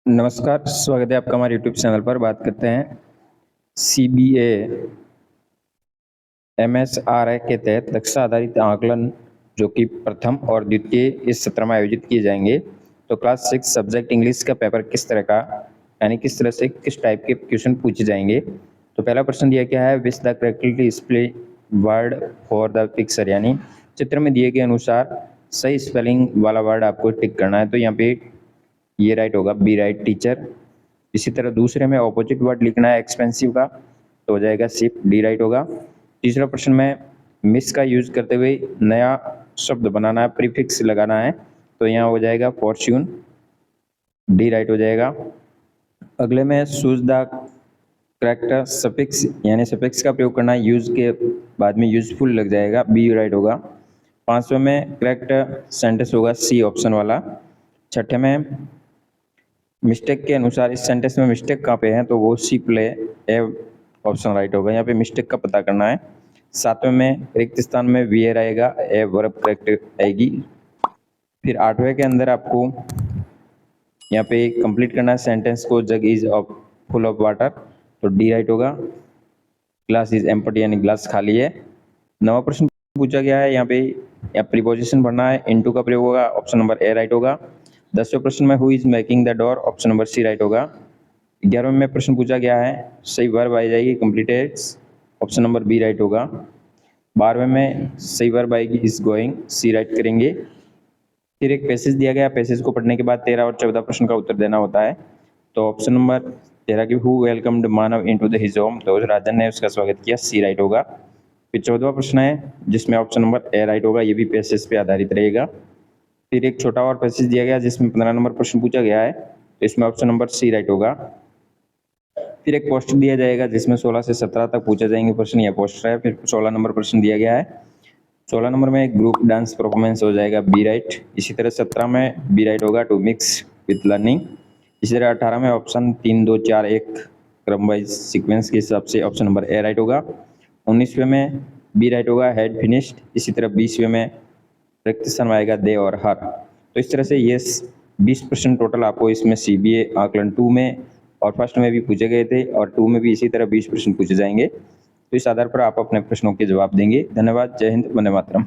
नमस्कार, स्वागत है आपका हमारे यूट्यूब चैनल पर। बात करते हैं सीबीए एमएसआरए के तहत दक्षता आधारित आकलन जो कि प्रथम और द्वितीय इस सत्र में आयोजित किए जाएंगे। तो क्लास 6 सब्जेक्ट इंग्लिश का पेपर किस तरह का यानी किस तरह से किस टाइप के क्वेश्चन पूछे जाएंगे। तो पहला प्रश्न दिया गया है which the correctly display word for the picture, यानी चित्र में दिए गए अनुसार सही स्पेलिंग वाला वर्ड आपको टिक करना है। तो यहाँ पे ये राइट होगा, बी राइट टीचर। इसी तरह दूसरे में ऑपोजिट वर्ड लिखना है एक्सपेंसिव का, तो हो जाएगा शिप, डी राइट होगा। तीसरा प्रश्न में मिस का यूज करते हुए नया शब्द बनाना है, प्रीफिक्स लगाना है, तो यहाँ हो जाएगा फॉर्च्यून, डी राइट हो जाएगा। अगले में चूज द करेक्ट सफिक्स, यानी सफिक्स का प्रयोग करना है, यूज के बाद में यूजफुल लग जाएगा, बी राइट होगा। पांचवें में करेक्ट सेंटेंस होगा सी ऑप्शन वाला। छठे में मिस्टेक के अनुसार इस सेंटेंस में मिस्टेक कहाँ पे है, तो वो C play A option right होगा, यहाँ पे मिस्टेक का पता करना है। सातवें में रिक्त स्थान में वियर आएगा, ए वर्ब करेक्ट आएगी। फिर आठवें के अंदर आपको यहाँ पे कंप्लीट करना है सेंटेंस को, jug is of full of water, तो डी राइट होगा। ग्लास इज एम्प्टी, यानी ग्लास खाली है। नवा प्रश्न पूछा गया है यहाँ पे, या प्रीपोजिशन भरना है, इनटू का प्रयोग होगा, ऑप्शन नंबर ए राइट होगा। 10वें प्रश्न में who is making the door, option number C right होगा। 11वें में प्रश्न पूछा गया है सही वर्ब आ जाएगी completed, option number B right होगा। 12वें में सही वर्ब आएगी इज गोइंग, सी राइट करेंगे। फिर एक पैसेज दिया गया, पैसेज को पढ़ने के बाद 13 और 14 प्रश्न का उत्तर देना होता है। तो ऑप्शन नंबर 13 की who welcomed Manav into the his home, तो राजन ने उसका स्वागत किया, सी राइट होगा। फिर 14वां प्रश्न है जिसमें ऑप्शन नंबर ए राइट होगा, ये भी पैसेज पे आधारित रहेगा। फिर एक छोटा और पैसेज दिया गया जिसमें 15 नंबर प्रश्न पूछा गया है, तो इसमें ऑप्शन नंबर सी राइट होगा। फिर एक पोस्टर दिया जाएगा जिसमें 16 से 17 तक पूछे जाएंगे प्रश्न, यह पोस्टर है। फिर 16 नंबर प्रश्न दिया गया है, 16 नंबर में एक ग्रुप डांस परफॉर्मेंस हो जाएगा, बी राइट। इसी तरह 17 में बी राइट होगा, टू मिक्स विथ लर्निंग। इसी तरह 18 में ऑप्शन 3 2 4 1 क्रम वाइज सीक्वेंस के हिसाब से ऑप्शन नंबर ए राइट होगा। 19वें में बी राइट होगा, हैड फिनिश्ड। इसी तरह 20वें में रिक्त स्थान आएगा दे और हर। तो इस तरह से ये 20 प्रश्न टोटल आपको इसमें सीबीए आकलन 2 में और फर्स्ट में भी पूछे गए थे, और 2 में भी इसी तरह 20 प्रश्न पूछे जाएंगे। तो इस आधार पर आप अपने प्रश्नों के जवाब देंगे। धन्यवाद, जय हिंद, वंदे मातरम।